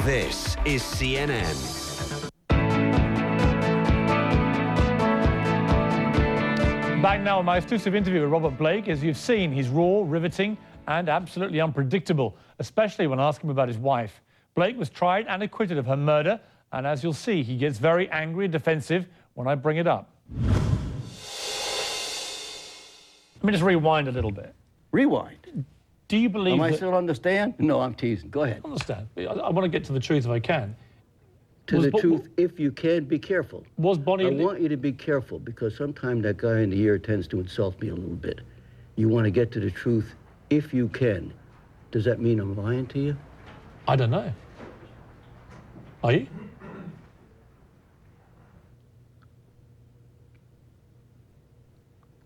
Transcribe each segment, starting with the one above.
This is CNN. Back now on my exclusive interview with Robert Blake. As you've seen, he's raw, riveting, and absolutely unpredictable, especially when asked him about his wife. Blake was tried and acquitted of her murder, and as you'll see, he gets very angry and defensive when I bring it up. Let me just rewind a little bit. Rewind? Do you believe Am I still understand? No, I'm teasing. Go ahead. I understand. I want to get to the truth if I can. To the truth, if you can, be careful. Was Bonnie... I want you to be careful, because sometimes that guy in the ear tends to insult me a little bit. You want to get to the truth if you can. Does that mean I'm lying to you? I don't know. Are you?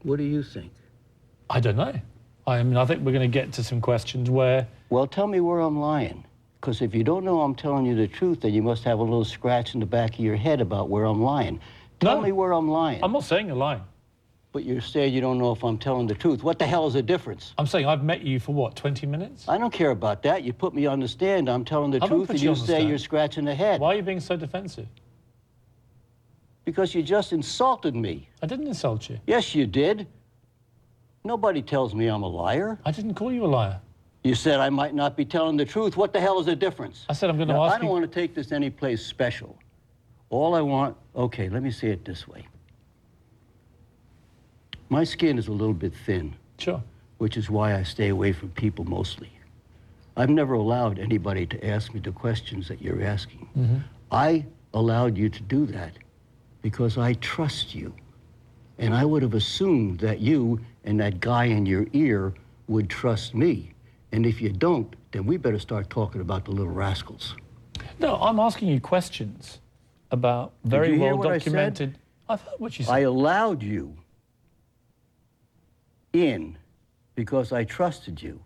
What do you think? I don't know. I mean, I think we're going to get to some questions where... Well, tell me where I'm lying. Because if you don't know I'm telling you the truth, then you must have a little scratch in the back of your head about where I'm lying. Tell me where I'm lying. I'm not saying you're lying. But you're saying you don't know if I'm telling the truth. What the hell is the difference? I'm saying I've met you for, what, 20 minutes? I don't care about that. You put me on the stand, I'm telling the truth, and you say you're scratching the head. Why are you being so defensive? Because you just insulted me. I didn't insult you. Yes, you did. Nobody tells me I'm a liar. I didn't call you a liar. You said I might not be telling the truth. What the hell is the difference? I said I'm going to ask you... I don't want to take this anyplace special. All I want... Okay, let me say it this way. My skin is a little bit thin. Sure. Which is why I stay away from people mostly. I've never allowed anybody to ask me the questions that you're asking. Mm-hmm. I allowed you to do that because I trust you. And I would have assumed that you and that guy in your ear would trust me. And if you don't, then we better start talking about the little rascals. No, I'm asking you questions about very well documented... I've heard what you said. I allowed you in because I trusted you.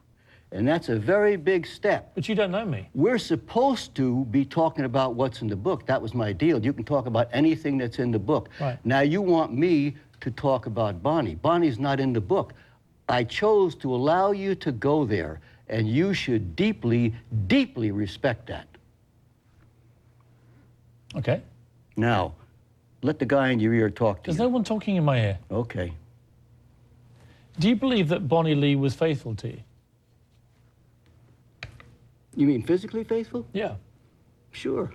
And that's a very big step. But you don't know me. We're supposed to be talking about what's in the book. That was my deal. You can talk about anything that's in the book. Right. Now you want me to talk about Bonnie. Bonnie's not in the book. I chose to allow you to go there, and you should deeply, deeply respect that. Okay. Now, let the guy in your ear talk to you. There's no one talking in my ear. Okay. Do you believe that Bonnie Lee was faithful to you? You mean physically faithful? Yeah. Sure.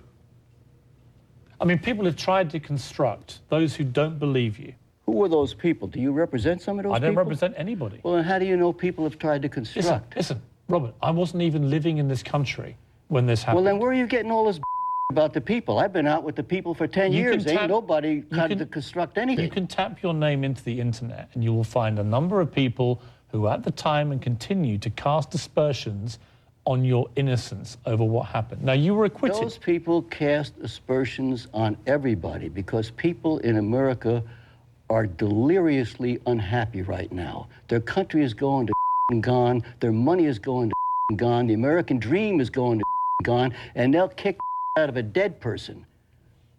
I mean, people have tried to construct those who don't believe you. Who were those people? Do you represent some of those people? I don't represent anybody. Well, then how do you know people have tried to construct? Listen, Robert, I wasn't even living in this country when this happened. Well, then where are you getting all this about the people? I've been out with the people for 10 years. Ain't nobody tried to construct anything. You can tap your name into the internet and you will find a number of people who at the time and continue to cast aspersions on your innocence over what happened. Now, you were acquitted. Those people cast aspersions on everybody because people in America are deliriously unhappy right now. Their country is going to gone. Their money is going to gone. The American dream is going to gone. And they'll kick out of a dead person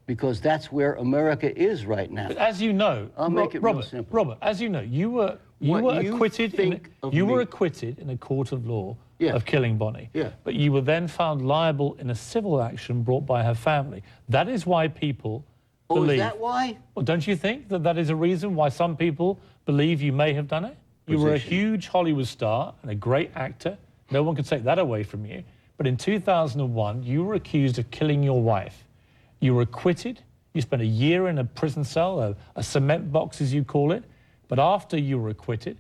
because that's where America is right now. But as you know, I'll make it real simple. Robert, as you know, you were acquitted in a court of law of killing Bonnie. Yeah. But you were then found liable in a civil action brought by her family. That is why people believe... Oh, is that why? Well, don't you think that that is a reason why some people believe you may have done it? You were a huge Hollywood star and a great actor. No one could take that away from you. But in 2001, you were accused of killing your wife. You were acquitted. You spent a year in a prison cell, a cement box, as you call it. But after you were acquitted,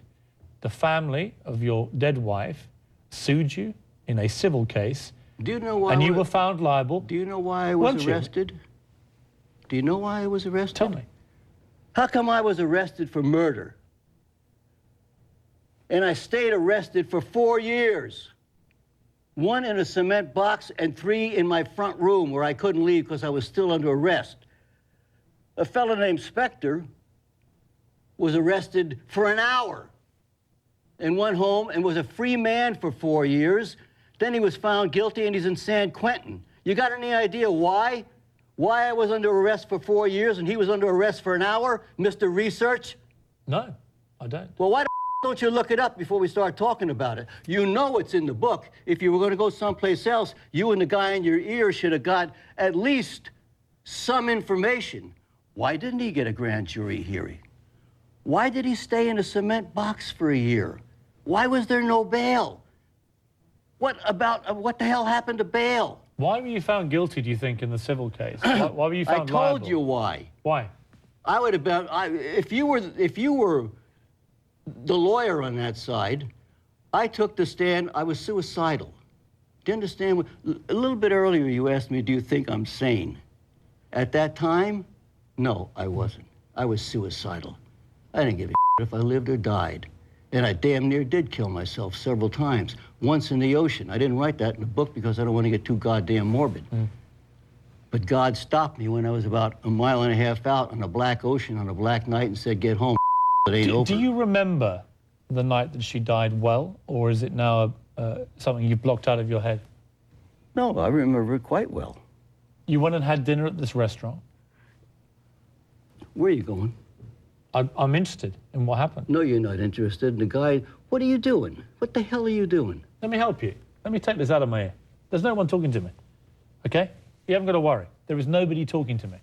the family of your dead wife sued you in a civil case. Do you know why? And you were found liable. Do you know why I was arrested? Do you know why I was arrested? Tell me. How come I was arrested for murder? And I stayed arrested for 4 years. 1 in a cement box and 3 in my front room where I couldn't leave because I was still under arrest. A fellow named Spector was arrested for an hour and went home and was a free man for 4 years. Then he was found guilty and he's in San Quentin. You got any idea why? Why I was under arrest for 4 years and he was under arrest for an hour, Mr. Research? No, I don't. Well, why the don't you look it up before we start talking about it? You know it's in the book. If you were going to go someplace else, you and the guy in your ear should have got at least some information. Why didn't he get a grand jury hearing? Why did he stay in a cement box for a year? Why was there no bail? What the hell happened to bail? Why were you found guilty, do you think, in the civil case? Why were you found liable? I told you why. Why? I would have been, if you were the lawyer on that side, I took the stand, I was suicidal. Do you understand? A little bit earlier you asked me, do you think I'm sane? At that time, no, I wasn't. I was suicidal. I didn't give a shit if I lived or died. And I damn near did kill myself several times. Once in the ocean. I didn't write that in the book because I don't want to get too goddamn morbid. But God stopped me when I was about a mile and a half out on a black ocean on a black night and said, get home, it ain't over. Do you remember the night that she died well, or is it now something you've blocked out of your head? No, I remember it quite well. You went and had dinner at this restaurant. Where are you going? I'm interested in what happened. No, you're not interested. The guy, what are you doing? What the hell are you doing? Let me help you. Let me take this out of my ear. There's no one talking to me, okay? You haven't got to worry. There is nobody talking to me.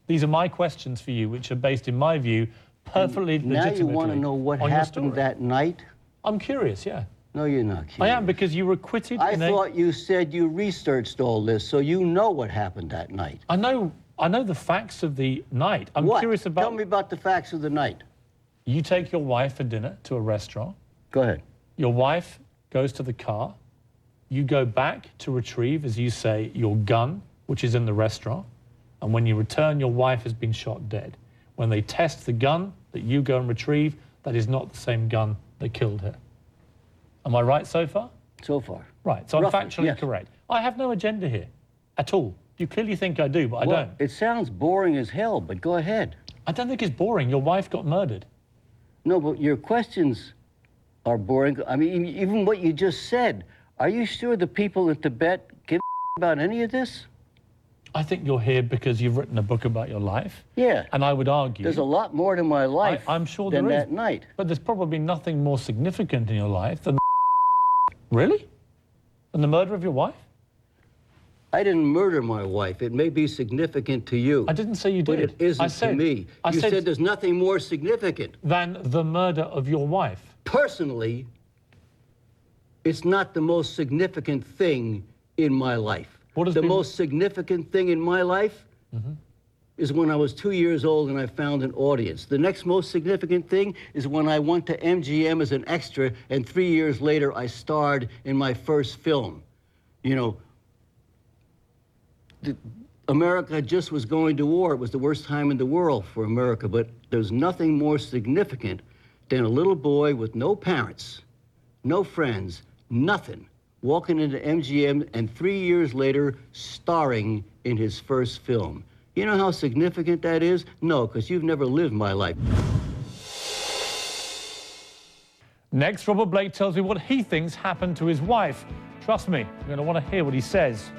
These are my questions for you, which are based, in my view, perfectly legitimately. Now you want to know what happened that night? I'm curious, yeah. No, you're not curious. I am, because you were acquitted. I thought you said you researched all this, so you know what happened that night. I know the facts of the night. I'm curious about... Tell me about the facts of the night. You take your wife for dinner to a restaurant. Go ahead. Your wife goes to the car. You go back to retrieve, as you say, your gun, which is in the restaurant. And when you return, your wife has been shot dead. When they test the gun that you go and retrieve, that is not the same gun that killed her. Am I right so far? So far. Right, so Roughly, I'm factually correct. I have no agenda here at all. You clearly think I do, but I don't. It sounds boring as hell, but go ahead. I don't think it's boring. Your wife got murdered. No, but your questions are boring. I mean, even what you just said. Are you sure the people in Tibet give about any of this? I think you're here because you've written a book about your life. Yeah. And I would argue... There's a lot more to my life I'm sure than there is. that night. But there's probably nothing more significant in your life than... Really? Than the murder of your wife? I didn't murder my wife. It may be significant to you. I didn't say you did. But it isn't to me. You said there's nothing more significant. Than the murder of your wife. Personally, it's not the most significant thing in my life. The most significant thing in my life is when I was 2 years old and I found an audience. The next most significant thing is when I went to MGM as an extra, and 3 years later I starred in my first film. You know, America just was going to war. It was the worst time in the world for America, but there's nothing more significant than a little boy with no parents, no friends, nothing, walking into MGM and 3 years later starring in his first film. You know how significant that is? No, because you've never lived my life. Next, Robert Blake tells me what he thinks happened to his wife. Trust me, you're going to want to hear what he says.